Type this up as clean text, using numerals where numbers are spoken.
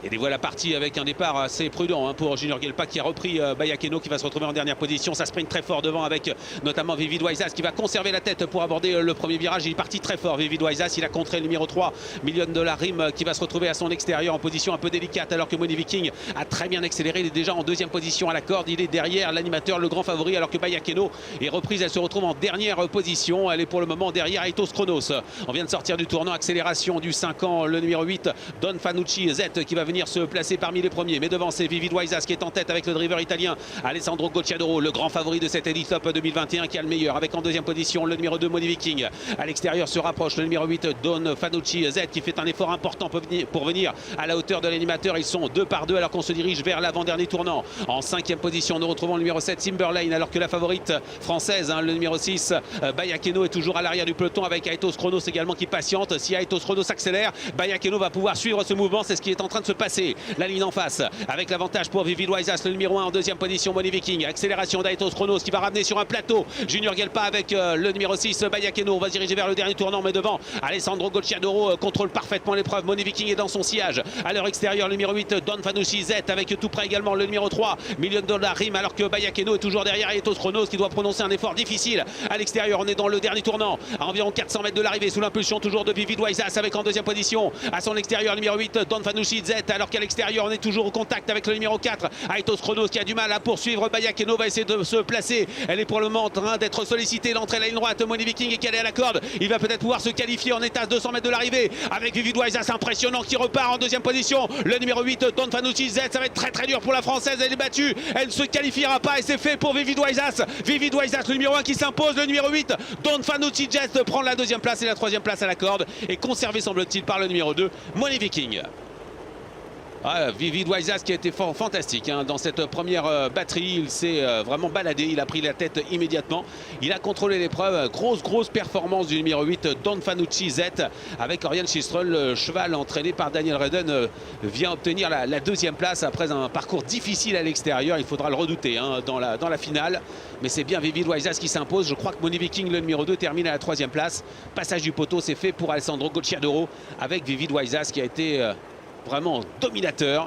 Et dévoile la partie avec un départ assez prudent pour Junior Gelpa qui a repris Bayakeno qui va se retrouver en dernière position. Ça sprint très fort devant avec notamment Vivid Waisas qui va conserver la tête pour aborder le premier virage. Il est parti très fort Vivid Waisas. Il a contré le numéro 3 $1 000 000 Rim qui va se retrouver à son extérieur en position un peu délicate alors que Money Viking a très bien accéléré. Il est déjà en deuxième position à la corde. Il est derrière l'animateur, le grand favori, alors que Bayakeno est reprise. Elle se retrouve en dernière position. Elle est pour le moment derrière Aitos Kronos. On vient de sortir du tournant. Accélération du 5 ans, le numéro 8 Don Fanucci Z qui va venir se placer parmi les premiers. Mais devant c'est Vivid Waisas qui est en tête avec le driver italien Alessandro Gocciadoro, le grand favori de cette Elite Top 2021 qui a le meilleur. Avec en deuxième position le numéro 2 Money Viking. À l'extérieur se rapproche le numéro 8 Don Fanucci Z qui fait un effort important pour venir à la hauteur de l'animateur. Ils sont 2 par 2 alors qu'on se dirige vers l'avant-dernier tournant. En cinquième position nous retrouvons le numéro 7 Timberlane alors que la favorite française, le numéro 6 Bayakeno est toujours à l'arrière du peloton avec Aitos Kronos également qui patiente. Si Aitos Kronos accélère, Bayakeno va pouvoir suivre ce mouvement. C'est ce qui est en train de se passer. La ligne en face avec l'avantage pour Vivid Waisas, le numéro 1 en deuxième position Money Viking. Accélération d'Aitos Kronos qui va ramener sur un plateau Junior Gelpa avec le numéro 6 Bayakeno. On va se diriger vers le dernier tournant mais devant Alessandro Gocciadoro contrôle parfaitement l'épreuve. Money Viking est dans son sillage. À leur extérieur le numéro 8 Don Fanucci Z avec tout près également le numéro 3 $1 000 000 Rim alors que Bayakeno est toujours derrière Aitos Kronos qui doit prononcer un effort difficile. À l'extérieur on est dans le dernier tournant à environ 400 mètres de l'arrivée sous l'impulsion toujours de Vivid Waisas avec en deuxième position à son extérieur le numéro 8 Don Fanucci Z alors qu'à l'extérieur on est toujours au contact avec le numéro 4 Aitos Kronos qui a du mal à poursuivre. Bayakeno va essayer de se placer. Elle est pour le moment en train d'être sollicitée. L'entrée à la ligne droite, Money Viking est calé à la corde. Il va peut-être pouvoir se qualifier en état à 200 mètres de l'arrivée avec Vivid Waisas impressionnant qui repart en deuxième position. Le numéro 8 Don Fanucci Z, ça va être très dur pour la française. Elle est battue, elle ne se qualifiera pas et c'est fait pour Vivid Waisas. Vivid Waisas, le numéro 1 qui s'impose. Le numéro 8 Don Fanucci Z prend la deuxième place et la troisième place à la corde et conservé semble-t-il par le numéro 2 Money Viking. Vivid Waisas qui a été fantastique dans cette première batterie. Il s'est vraiment baladé, il a pris la tête immédiatement. Il a contrôlé l'épreuve. Grosse performance du numéro 8 Don Fanucci Z avec Oriane Chistrel. Le cheval entraîné par Daniel Redden vient obtenir la deuxième place après un parcours difficile à l'extérieur. Il faudra le redouter dans la finale. Mais c'est bien Vivid Waisas qui s'impose. Je crois que Money Viking, le numéro 2, termine à la troisième place. Passage du poteau, c'est fait pour Alessandro Gocciadoro avec Vivid Waisas qui a été vraiment dominateur.